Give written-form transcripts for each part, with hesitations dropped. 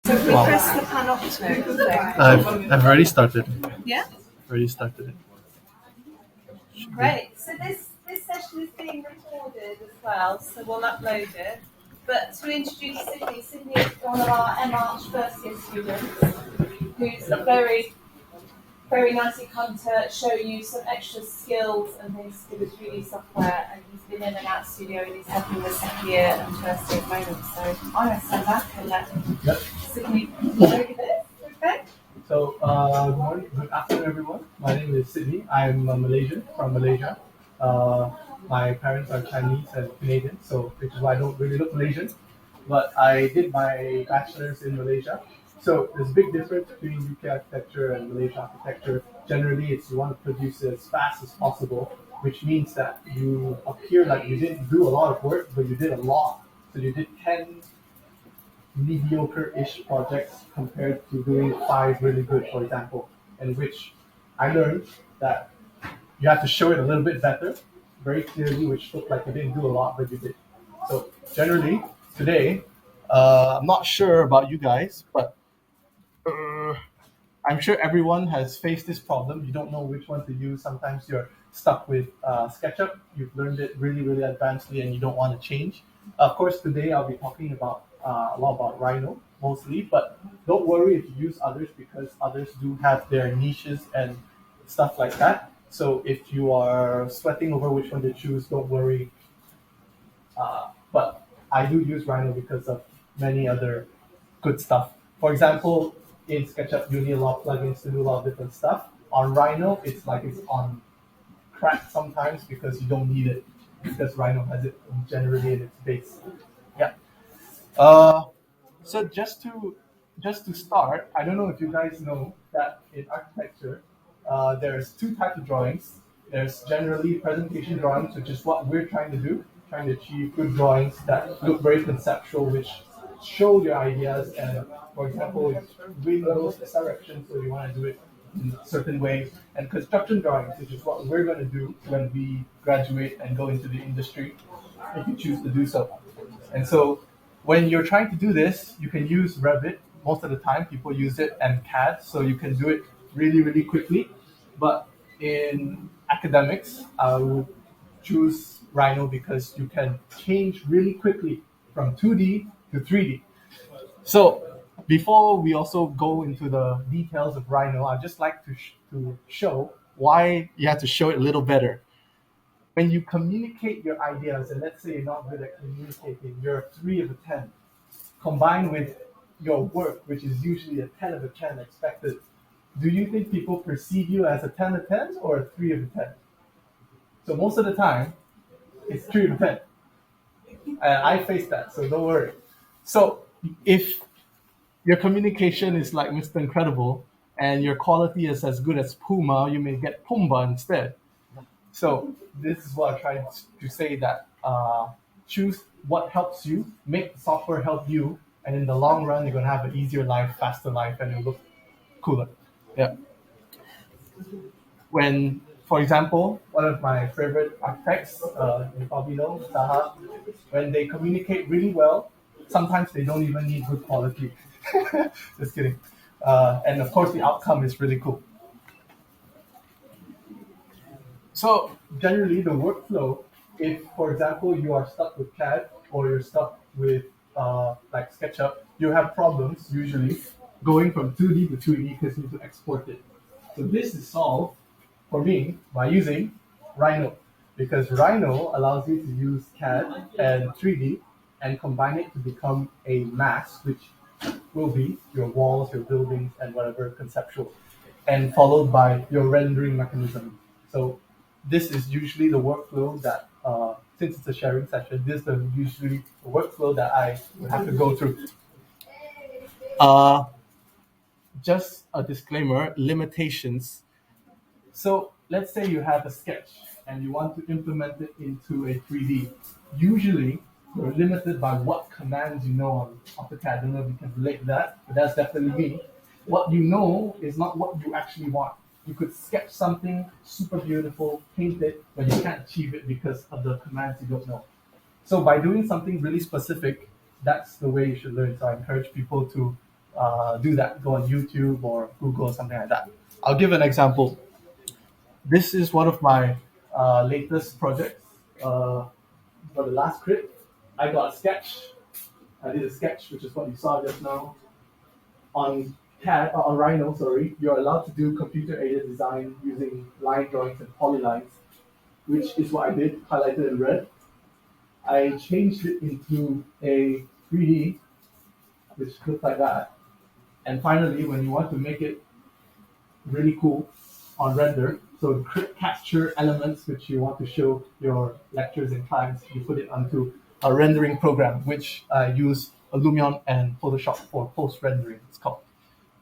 We press the panopto thing. I've already started. Yeah? Already started it. Great. So this session is being recorded as well, so we'll upload it. But to introduce Sydney, Sydney is one of our BArch first year students who's very, very nicely come to show you some extra skills and things to do with 3D software, and he's been in and out of studio and he's helping the second year and first year at the moment. So I'm going to stand back and let Sydney show you this. Okay? So, good morning, good afternoon, everyone. My name is Sydney. I'm a Malaysian from Malaysia. My parents are Chinese and Canadian, so which is why I don't really look Malaysian. But I did my bachelor's in Malaysia. So there's a big difference between UK architecture and Malaysian architecture. Generally, it's you want to produce it as fast as possible, which means that you appear like you didn't do a lot of work, but you did a lot. So you did 10 mediocre-ish projects compared to doing 5 really good, for example, in which I learned that you have to show it a little bit better, very clearly, which looked like you didn't do a lot, but you did. So generally, today, I'm not sure about you guys, but I'm sure everyone has faced this problem. You don't know which one to use. Sometimes you're stuck with SketchUp. You've learned it really, really advancedly, and you don't want to change. Of course, today I'll be talking about a lot about Rhino mostly, but don't worry if you use others because others do have their niches and stuff like that. So if you are sweating over which one to choose, don't worry. But I do use Rhino because of many other good stuff. For example, in SketchUp, you need a lot of plugins to do a lot of different stuff. On Rhino, it's like it's on crack sometimes because you don't need it because Rhino has it generally in its base. Yeah. So just to start, I don't know if you guys know that in architecture, there's 2 types of drawings. There's generally presentation drawings, which is what we're trying to do, trying to achieve good drawings that look very conceptual, which show your ideas. And for example, it's wind goes this direction, so you want to do it in a certain way. And construction drawings, which is what we're going to do when we graduate and go into the industry, if you choose to do so. And so when you're trying to do this, you can use Revit. Most of the time, people use it and CAD, so you can do it really, really quickly. But in academics, I would choose Rhino because you can change really quickly from 2D to 3D. So before we also go into the details of Rhino, I'd just like to show why you have to show it a little better. When you communicate your ideas, and let's say you're not good at communicating, you're a 3 of a 10, combined with your work, which is usually a 10 of a 10 expected, do you think people perceive you as a 10 of a 10 or a 3 of a 10? So most of the time, it's 3 of a 10. And I face that, so don't worry. So if your communication is like Mr. Incredible and your quality is as good as Puma, you may get Pumbaa instead. So this is what I try to say, that choose what helps you, make the software help you, and in the long run, you're going to have an easier life, faster life, and it'll look cooler. Yeah. When, for example, one of my favorite architects, you probably know, Zaha, when they communicate really well, sometimes they don't even need good quality. Just kidding. And of course, the outcome is really cool. So generally, the workflow, if, for example, you are stuck with CAD or you're stuck with like SketchUp, you have problems usually going from 2D to 3D because you need to export it. So this is solved for me by using Rhino, because Rhino allows you to use CAD and 3D and combine it to become a mass, which will be your walls, your buildings, and whatever conceptual, and followed by your rendering mechanism. So this is usually the workflow that, since it's a sharing session, this is usually the workflow that I would have to go through. Just a disclaimer, limitations. So let's say you have a sketch and you want to implement it into a 3D. Usually, you're limited by what commands you know on AutoCAD. I don't know if you can relate to that, but that's definitely me. What you know is not what you actually want. You could sketch something super beautiful, paint it, but you can't achieve it because of the commands you don't know. So by doing something really specific, that's the way you should learn. So I encourage people to do that. Go on YouTube or Google or something like that. I'll give an example. This is one of my latest projects. For the last crit, I got a sketch. I did a sketch, which is what you saw just now. On on Rhino, sorry, you're allowed to do computer-aided design using line drawings and polylines, which is what I did, highlighted in red. I changed it into a 3D, which looks like that. And finally, when you want to make it really cool on render, so capture elements which you want to show your lectures and clients, you put it onto a rendering program, which I use Lumion and Photoshop for post-rendering, it's called.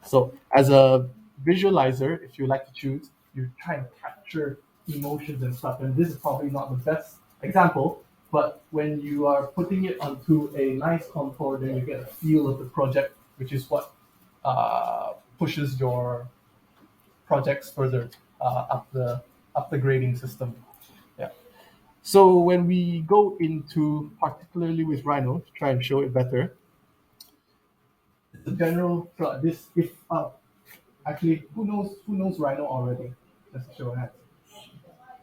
So as a visualizer, if you like to choose, you try and capture emotions and stuff. And this is probably not the best example, but when you are putting it onto a nice contour, then you get a feel of the project, which is what pushes your projects further up the grading system. Yeah. So when we go into, particularly with Rhino, to try and show it better, the general this if actually who knows Rhino already? Just a show of hands.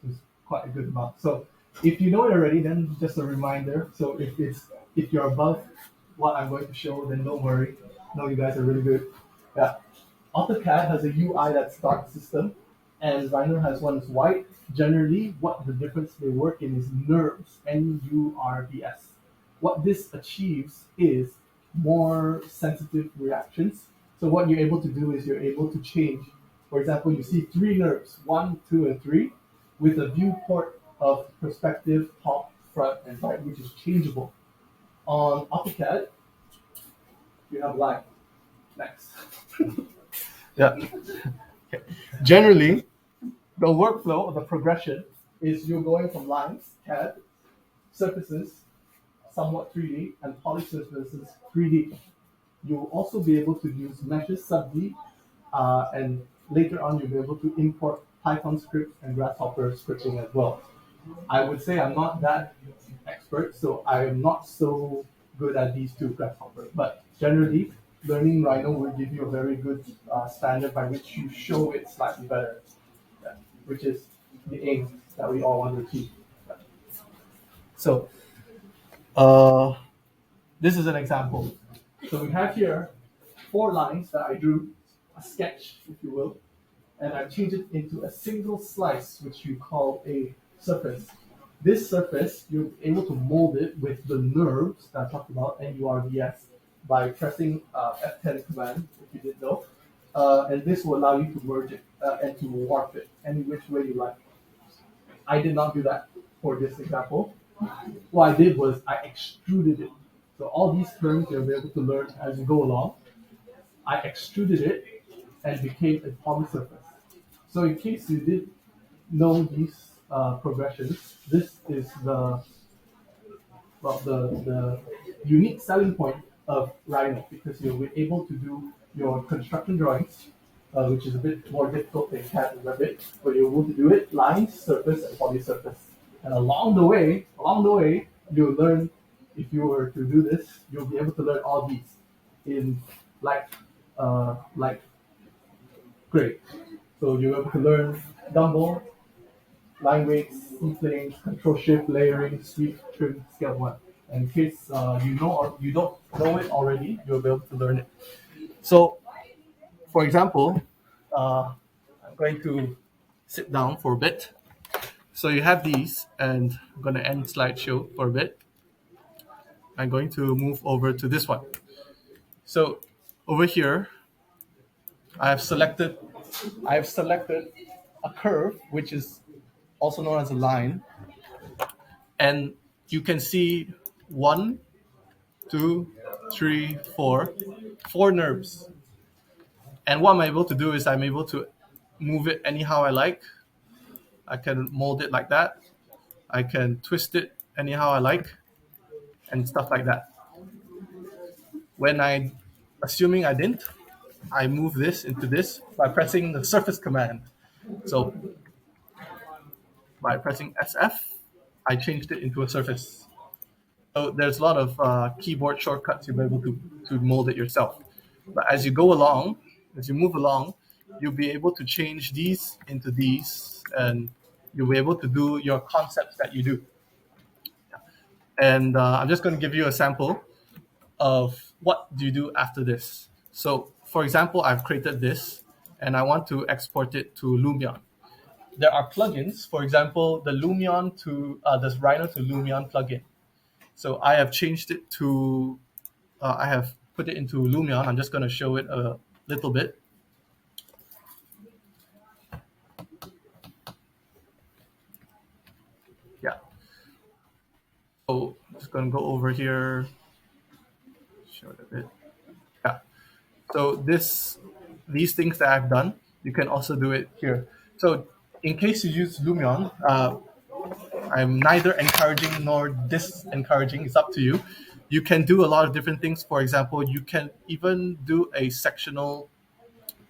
It's quite a good amount. So if you know it already, then just a reminder. So if you're above what I'm going to show, then don't worry. No, you guys are really good. Yeah. AutoCAD has a UI that's dark system, and Rhino has one that's white. Generally, what the difference they work in is NURBS, NURBS. What this achieves is more sensitive reactions. So what you're able to do is you're able to change. For example, you see 3 NURBS, 1, 2, and 3, with a viewport of perspective, top, front, and right, which is changeable. On AutoCAD, you have line. Next. Yeah. Okay. Generally, the workflow or the progression is you're going from lines, CAD, surfaces, somewhat 3D, and polysurfaces 3D. You'll also be able to use meshes sub-D, and later on you'll be able to import Python scripts and Grasshopper scripting as well. I would say I'm not that expert, so I am not so good at these two Grasshopper. But generally, learning Rhino will give you a very good standard by which you show it slightly better, which is the aim that we all want to achieve. So, this is an example. So we have here 4 lines that I drew, a sketch, if you will, and I changed it into a single slice, which you call a surface. This surface, you're able to mold it with the NURBS that I talked about, NURBS, by pressing F10 command, if you didn't know. And this will allow you to merge it and to warp it any which way you like. I did not do that for this example. What I did was I extruded it. So all these terms you'll be able to learn as you go along. I extruded it and became a polysurface. So in case you did know these progressions, this is the unique selling point of Rhino, because you'll be able to do your construction drawings, which is a bit more difficult than CAD and Revit, but you're able to do it lines, surface, and polysurface. And along the way, you'll learn, if you were to do this, you'll be able to learn all these in like grade. So you're able to learn Dumble, line weights, E-planes, control shift, layering, sweep, trim, scale 1. And in case you know or you don't know it already, you'll be able to learn it. So, for example, I'm going to sit down for a bit. So you have these, and I'm going to end slideshow for a bit. I'm going to move over to this one. So over here, I have selected a curve, which is also known as a line, and you can see 1, 2, 3, 4 NURBS. And what I'm able to do is I'm able to move it anyhow I like. I can mold it like that. I can twist it anyhow I like, and stuff like that. Assuming I didn't, I move this into this by pressing the surface command. So by pressing SF, I changed it into a surface. So there's a lot of keyboard shortcuts you'll be able to mold it yourself. But as you go along, as you move along, you'll be able to change these into these, and you'll be able to do your concepts that you do. And I'm just going to give you a sample of what do you do after this. So, for example, I've created this, and I want to export it to Lumion. There are plugins, for example, the Lumion to the Rhino to Lumion plugin. So I have changed it to, I have put it into Lumion. I'm just going to show it a little bit. Yeah. So I'm just going to go over here, show it a bit. Yeah. So these things that I've done, you can also do it here. So in case you use Lumion, I'm neither encouraging nor disencouraging. It's up to you. You can do a lot of different things. For example, you can even do a sectional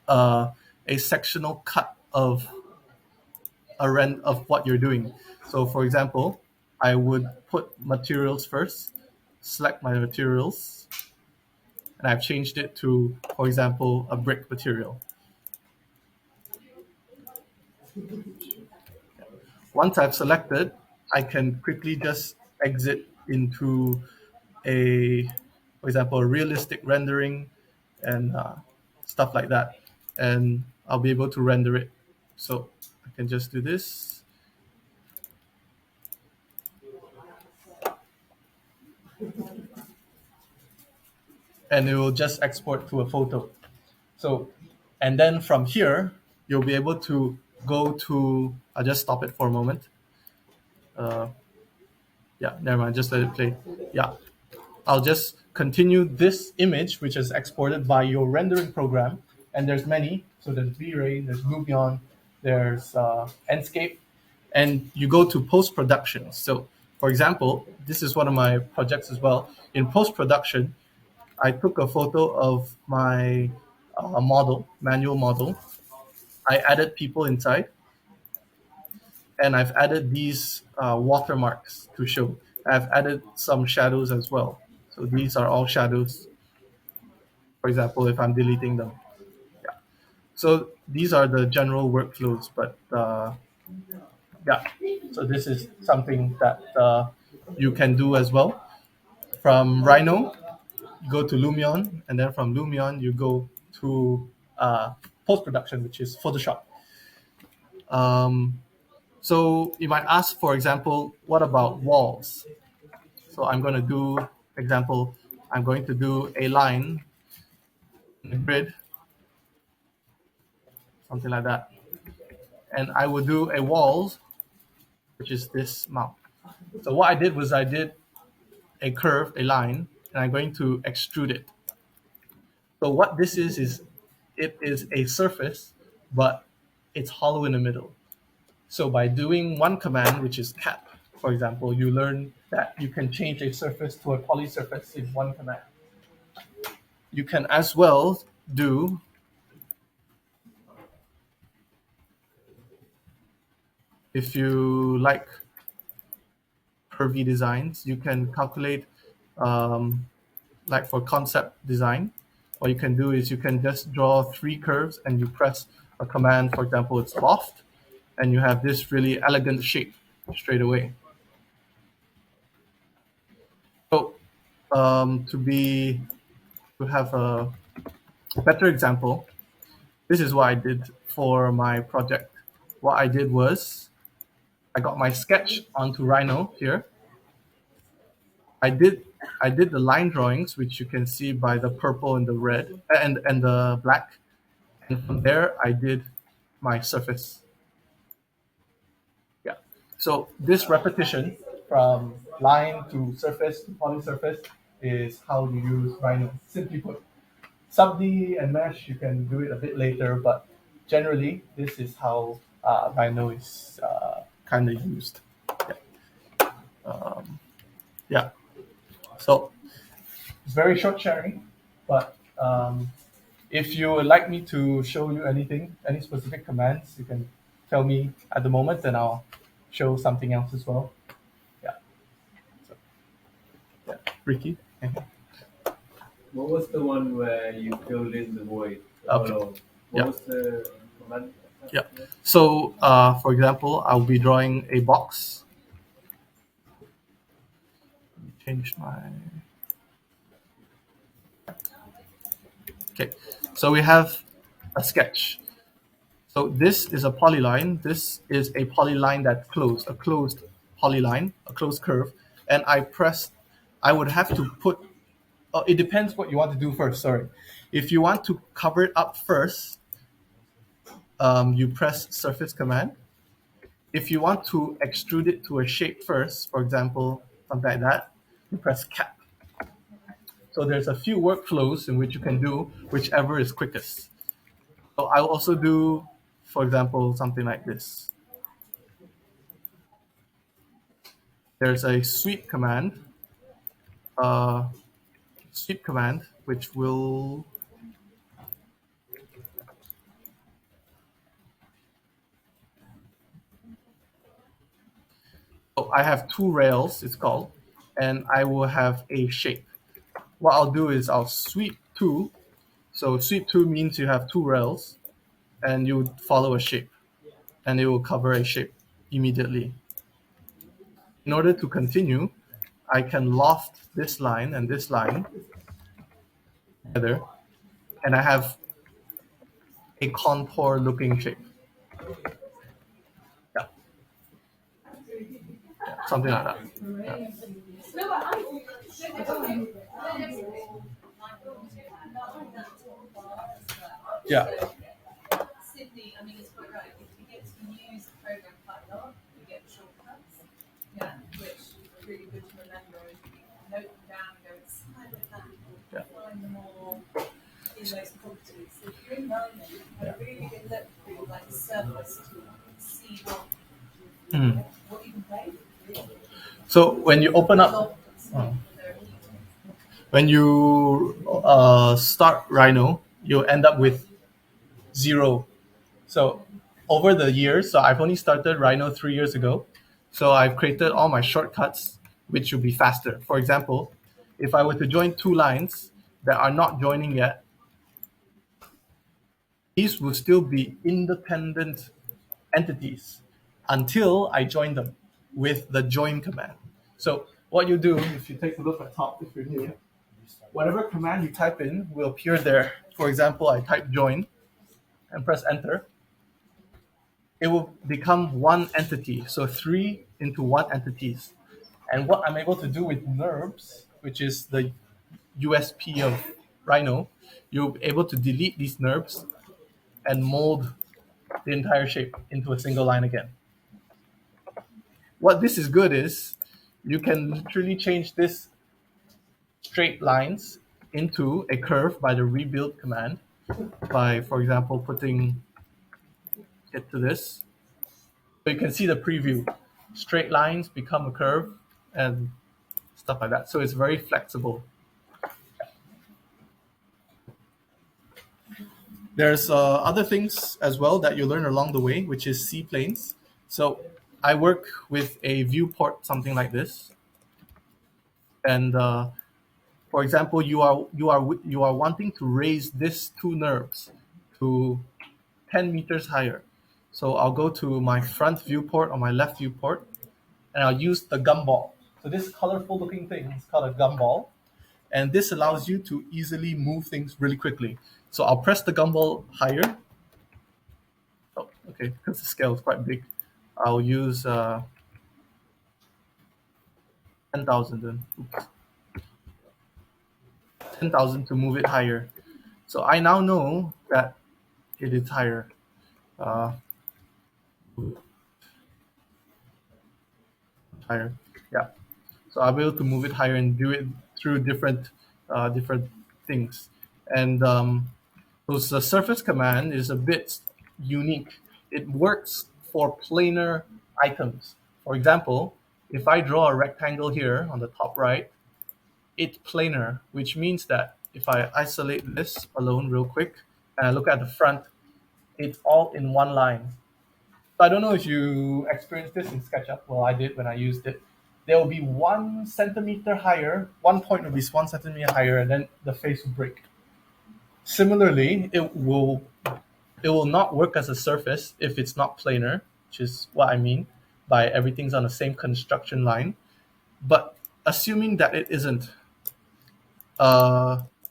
cut of of what you're doing. So, for example, I would put materials first, select my materials, and I've changed it to, for example, a brick material. Once I've selected, I can quickly just exit into for example, a realistic rendering and stuff like that. And I'll be able to render it. So I can just do this. And it will just export to a photo. So, and then from here, you'll be able to go to, I'll just stop it for a moment. Yeah, never mind, just let it play. Yeah, I'll just continue this image, which is exported by your rendering program. And there's many. So there's V-Ray, there's Lumion, there's Enscape, and you go to post-production. So, for example, this is one of my projects as well. In post-production, I took a photo of my manual model. I added people inside, and I've added these watermarks to show. I've added some shadows as well. So these are all shadows. For example, if I'm deleting them. Yeah. So these are the general workflows, but yeah. So this is something that you can do as well. From Rhino, you go to Lumion, and then from Lumion, you go to post-production, which is Photoshop. So you might ask, for example, what about walls? So I'm going to do, example, I'm going to do a line, a grid, something like that. And I will do a wall, which is this mount. So what I did was I did a curve, a line, and I'm going to extrude it. So what this is it is a surface, but it's hollow in the middle. So by doing one command, which is cap, for example, you learn that you can change a surface to a poly surface in one command. You can as well do if you like curvy designs, you can calculate like for concept design. What you can do is you can just draw 3 curves and you press a command, for example, it's loft, and you have this really elegant shape straight away. So to have a better example, this is what I did for my project. What I did was I got my sketch onto Rhino here. I did the line drawings, which you can see by the purple and the red and the black. And from there, I did my surface. Yeah. So this repetition from line to surface to poly surface is how you use Rhino. Simply put, Subd and Mesh, you can do it a bit later, but generally, this is how Rhino is kind of used. Yeah. Yeah. So it's very short sharing, but if you would like me to show you anything, any specific commands, you can tell me at the moment, and I'll show something else as well. Yeah. So, yeah. Ricky. What was the one where you filled in the void? Okay. What Yeah. was the command? Yeah. So, for example, I'll be drawing a box. Let me change my. Okay. So we have a sketch. So this is a polyline. This is a polyline that's closed, a closed polyline, a closed curve. And I would have to put, it depends what you want to do first, sorry. If you want to cover it up first, you press surface command. If you want to extrude it to a shape first, for example, something like that, you press cap. So there's a few workflows in which you can do whichever is quickest. So I'll also do, for example, something like this. There's a uh, sweep command, which will I have two rails, it's called, and I will have a shape. What I'll do is I'll sweep two. So sweep two means you have two rails, and you follow a shape, and it will cover a shape immediately. In order to continue, I can loft this line and this line together, and I have a contour looking shape. Yeah. Yeah, something like that. Yeah. Sydney, I mean, it's quite right. If you get to use the program quite a lot, you get shortcuts, which is really good to remember. If you note them down and go inside of that, find them all in those properties. So if you're in Rhino, a really good look through like the surface to see what you can play. So when you open up, when you start Rhino, you'll end up with 0. So over the years, so I've only started Rhino 3 years ago. So I've created all my shortcuts, which will be faster. For example, if I were to join two lines that are not joining yet, these will still be independent entities until I join them with the join command. So what you do, if you take a look at top, if you're new, whatever command you type in will appear there. For example, I type join and press enter. It will become one entity. So 3 into 1 entities. And what I'm able to do with NURBS, which is the USP of Rhino, you'll be able to delete these NURBS and mold the entire shape into a single line again. What this is good is you can literally change this straight lines into a curve by the rebuild command by, for example, putting it to this. So you can see the preview. Straight lines become a curve and stuff like that. So it's very flexible. There's other things as well that you learn along the way, which is C-planes. So I work with a viewport, something like this. And for example, you are wanting to raise this two NURBS to 10 meters higher. So I'll go to my front viewport or my left viewport, and I'll use the gumball. So this colorful looking thing is called a gumball, and this allows you to easily move things really quickly. So I'll press the gumball higher. Oh, okay, because the scale is quite big. I'll use 10,000 then. Oops. 10,000 to move it higher. So I now know that it is higher. Higher, yeah. So I'll be able to move it higher and do it through different things. And so the surface command is a bit unique. It works for planar items. For example, if I draw a rectangle here on the top right, it's planar, which means that if I isolate this alone real quick and I look at the front, it's all in one line. So I don't know if you experienced this in SketchUp. Well, I did when I used it. there will be 1 centimeter higher. One point will be 1 centimeter higher, and then the face will break. Similarly, it will not work as a surface if it's not planar, which is what I mean by everything's on the same construction line. But assuming that it isn't,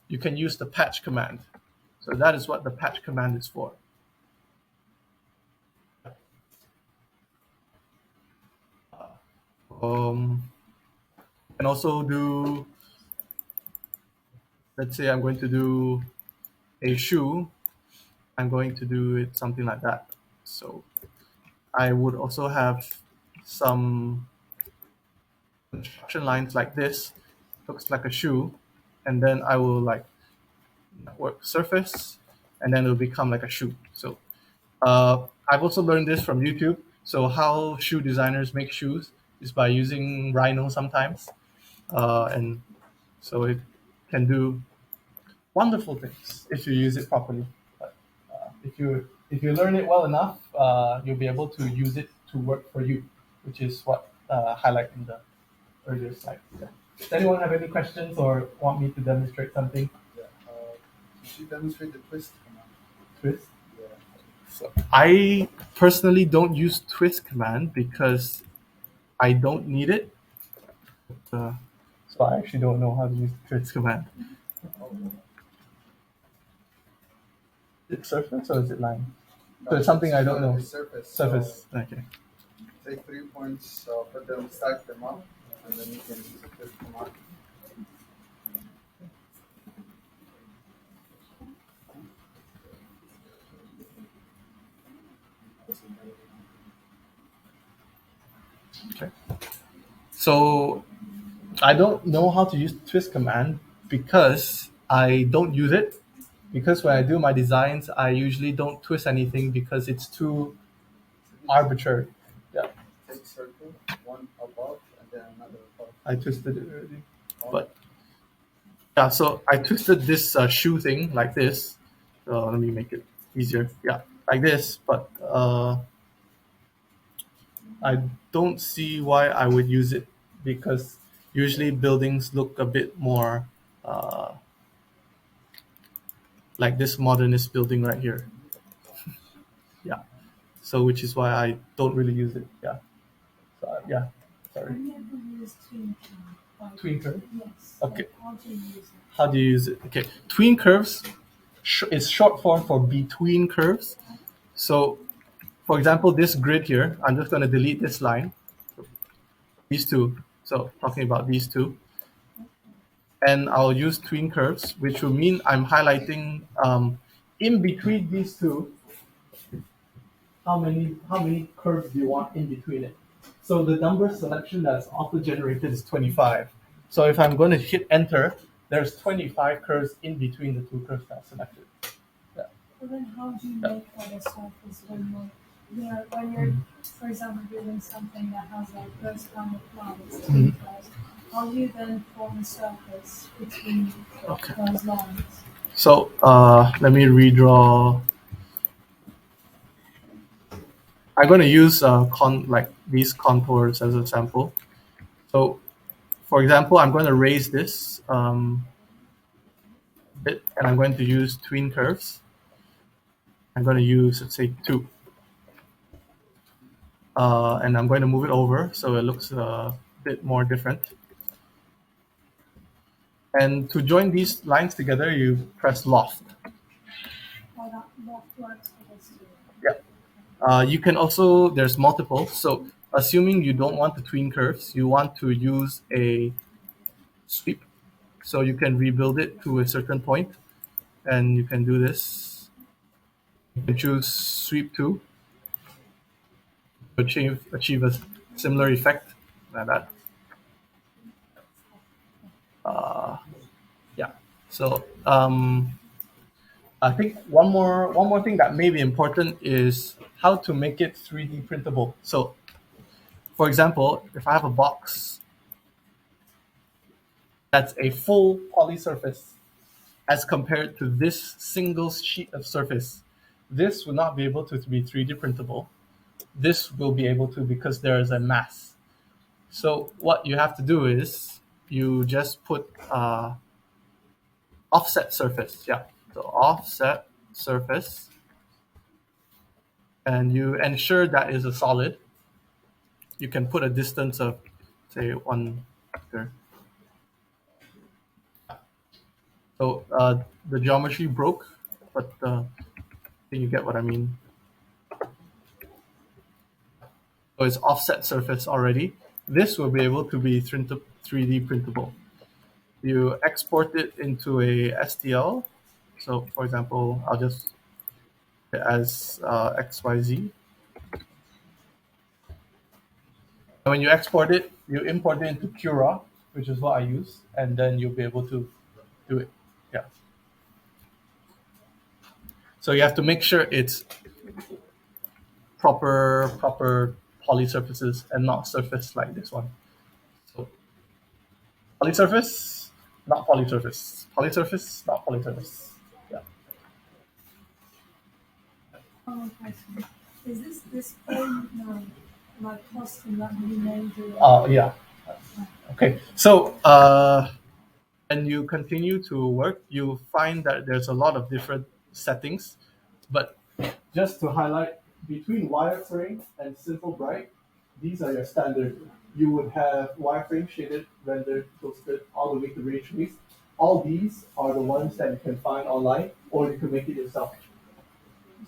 you can use the patch command. So that is what the patch command is for. And also do, let's say I'm going to do a shoe, I'm going to do it something like that. So I would also have some construction lines like this, looks like a shoe, and then I will like work surface, and then it'll become like a shoe. So I've also learned this from YouTube. So how shoe designers make shoes is by using Rhino sometimes, and so it can do wonderful things if you use it properly. But if you learn it well enough, you'll be able to use it to work for you, which is what highlight in the earlier slide. Yeah. Does anyone have any questions or want me to demonstrate something? Yeah. You should demonstrate the twist command. Twist. Yeah. So I personally don't use twist command because I don't need it. So I actually don't know how to use twist command. Is it surface or is it line? So it's something I don't know. Surface. Surface. Okay. Take 3 points, put them, stack them up, and then you can use the twist command. Okay. So I don't know how to use twist command because I don't use it. Because when I do my designs, I usually don't twist anything because it's too arbitrary. Yeah, Take circle, one above, and then another above. I twisted it already. But yeah, so I twisted this shoe thing like this. Let me make it easier. Yeah, like this. But I don't see why I would use it because usually buildings look a bit more like this modernist building right here. Yeah. So which is why I don't really use it. Yeah. So, yeah. Sorry. I've never used tween curve. Tween curve? Yes. Okay. How do you use it? How do you use it? Okay. Tween curves is short form for between curves. So, for example, this grid here, I'm just going to delete this line. These two. So talking about these two. And I'll use tween curves, which will mean I'm highlighting in between these two. How many curves do you want in between it? So the number selection that's auto-generated is 25. So if I'm going to hit enter, there's 25 curves in between the two curves that I selected. Yeah. Well, then how do you make that a surface when you're, for example, doing something that has like those kind of lines, tween curves? How do you then form a surface between those lines? So let me redraw. I'm going to use like these contours as a sample. So, for example, I'm going to raise this bit, and I'm going to use tween curves. I'm going to use, let's say, 2. And I'm going to move it over so it looks a bit more different. And to join these lines together, you press loft. Well, that works for this too. Yeah. You can also, there's multiple. So assuming you don't want the tween curves, you want to use a sweep. So you can rebuild it to a certain point, and you can do this. You can choose sweep 2 to achieve a similar effect like that. Yeah. So I think one more thing that may be important is how to make it 3D printable. So, for example, if I have a box that's a full poly surface as compared to this single sheet of surface, this will not be able to be 3D printable. This will be able to because there is a mass. So what you have to do is you just put offset surface. Yeah, so offset surface, and you ensure that is a solid. You can put a distance of, say, 1 meter. So the geometry broke, but I think you get what I mean. So it's offset surface already. This will be able to be 3D printable. You export it into a STL. So for example, I'll just put it as XYZ. And when you export it, you import it into Cura, which is what I use, and then you'll be able to do it. Yeah. So you have to make sure it's proper poly surfaces and not surface like this one. So poly surface, not poly surface. Poly surface, not poly surface. Yeah. Oh, okay. So is this display now like custom that you made? Yeah. Okay. So when you continue to work, you find that there's a lot of different settings, but just to highlight, between wireframe and simple bright, these are your standard. You would have wireframe shaded, rendered, toasted, all the way to ray trace. All these are the ones that you can find online, or you can make it yourself.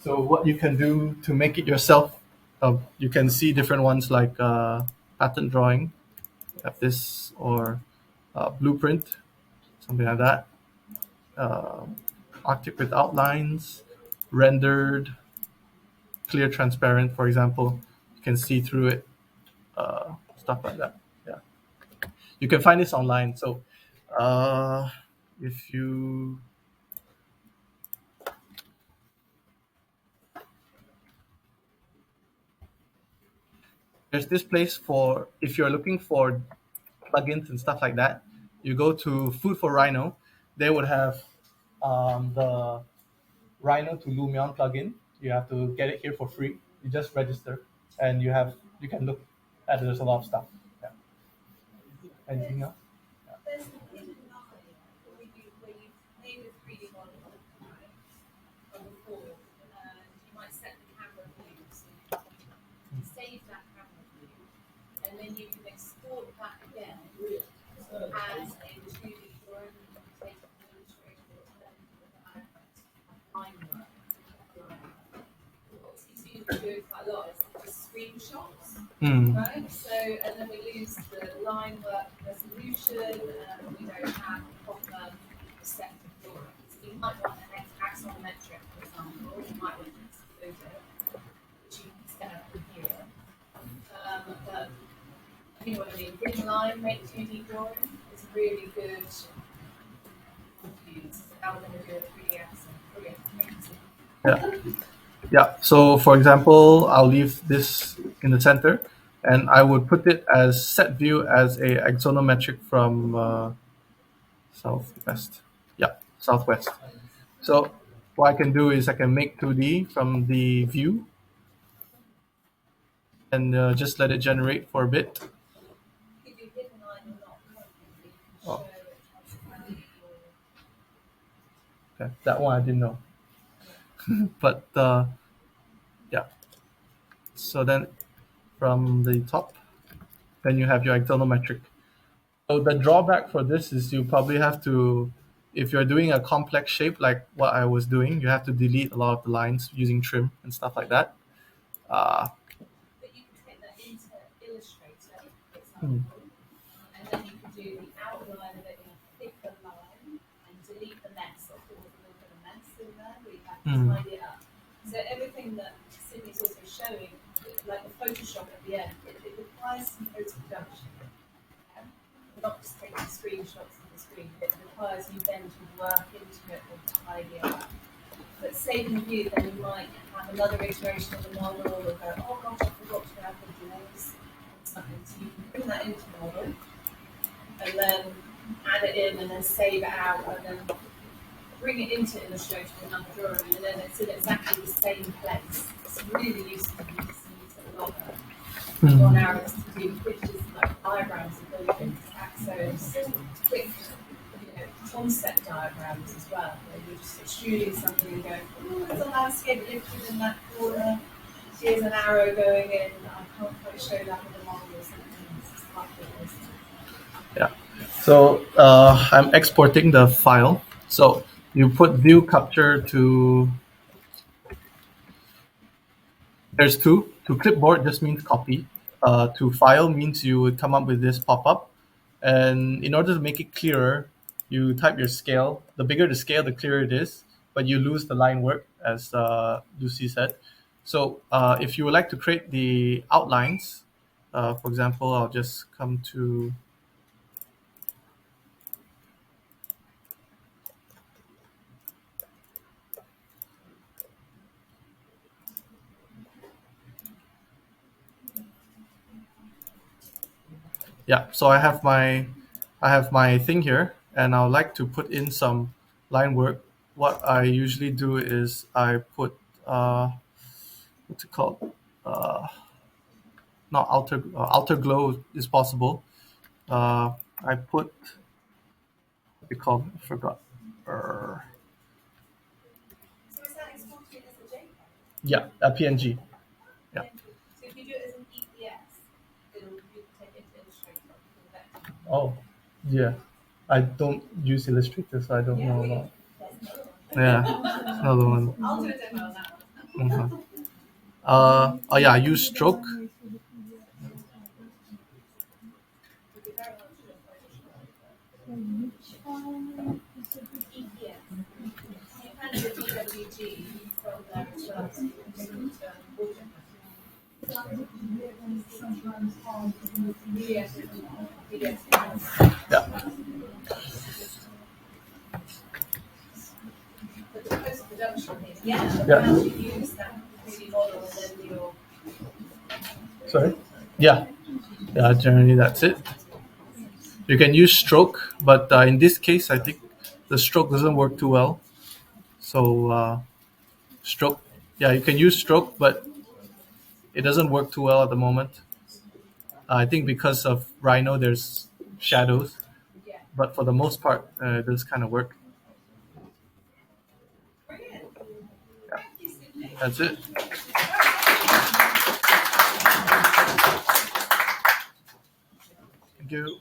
So what you can do to make it yourself, you can see different ones like pattern drawing, you have this, or blueprint, something like that. Arctic with outlines, rendered, clear transparent, for example, you can see through it, stuff like that. Yeah, you can find this online. So if you there's this place for, if you're looking for plugins and stuff like that, you go to Food for Rhino. They would have the Rhino to Lumion plugin. You have to get it here for free. You just register, and you can look at it. There's a lot of stuff. Yeah. Anything else? There's the hidden line where you made a 3D model, right, on the board, and you might set the camera view, so you save that camera view, and then you can export that again as a 2D drawing. You can take an illustration of line work. What you do quite a lot is just screenshots. Right, so and then we lose the line work resolution, and we don't have proper perspective drawing. So you might want an axonometric, for example, you might want to exclude it, which you can set up here. But you know what I mean, thin line make 2D drawing is really good use. How we're going to do a 3D accent. Yeah. So for example, I'll leave this in the center, and I would put it as set view as a axonometric from southwest. Yeah, southwest. So what I can do is I can make 2D from the view, and just let it generate for a bit. Oh. Okay, that one I didn't know. But yeah. So then from the top, then you have your axonometric. So the drawback for this is you probably have to, if you're doing a complex shape like what I was doing, you have to delete a lot of the lines using trim and stuff like that. But you can take that into Illustrator, for example, and then you can do the outline of it in a thicker line and delete the mess. Of course, a little bit of mess in there, we have to tidy it up. So everything that Sydney's also showing, like the Photoshop at the end, it requires some post-production. Not just taking screenshots of the screen, it requires you then to work into it or tidy it up. But saving view, then you might have another iteration of the model or go, oh gosh, I forgot to add the jaws or something. So you can bring that into the model and then add it in and then save it out and then bring it into Illustrator with another drawing, and then it's in exactly the same place. It's really useful. You can use it a lot. 1 hour to do, which is like diagrams of buildings, axos, quick, concept diagrams as well, where you're just extruding something and going, oh, there's a landscape lifted in that corner, here's an arrow going in, I can't quite show that with a model or something. It's quite good, isn't it? Yeah. So I'm exporting the file. So you put view capture to. There's two. To clipboard just means copy. To file means you would come up with this pop-up. And in order to make it clearer, you type your scale. The bigger the scale, the clearer it is. But you lose the line work, as Lucy said. So if you would like to create the outlines, for example, I'll just come to. Yeah, so I have my thing here, and I would like to put in some line work. What I usually do is I put what's it called? Not outer glow is possible. I put what it called? I forgot. So is that exported as a JPEG? Yeah, a PNG. Yeah. So if you do it as an EPS, it'll take it to Illustrator. Oh, yeah. I don't use Illustrator, so I don't know about. Yeah, another one. I'll do a demo on that one. Mhm. Oh yeah, I use stroke. Which one is it? EPS. You can do DWG from there as well. So you can And sometimes hard to do it. PDF. Yeah. But the post-production is, yeah, Yeah. how to use that 3D model and then your Sorry? Yeah. Yeah, generally that's it. You can use stroke, but in this case, I think the stroke doesn't work too well. So stroke, yeah, you can use stroke, but it doesn't work too well at the moment. I think because of Rhino, there's shadows, but for the most part, it does kind of work. brilliant. Yeah. Thank you, Sydney. That's it. Thank you.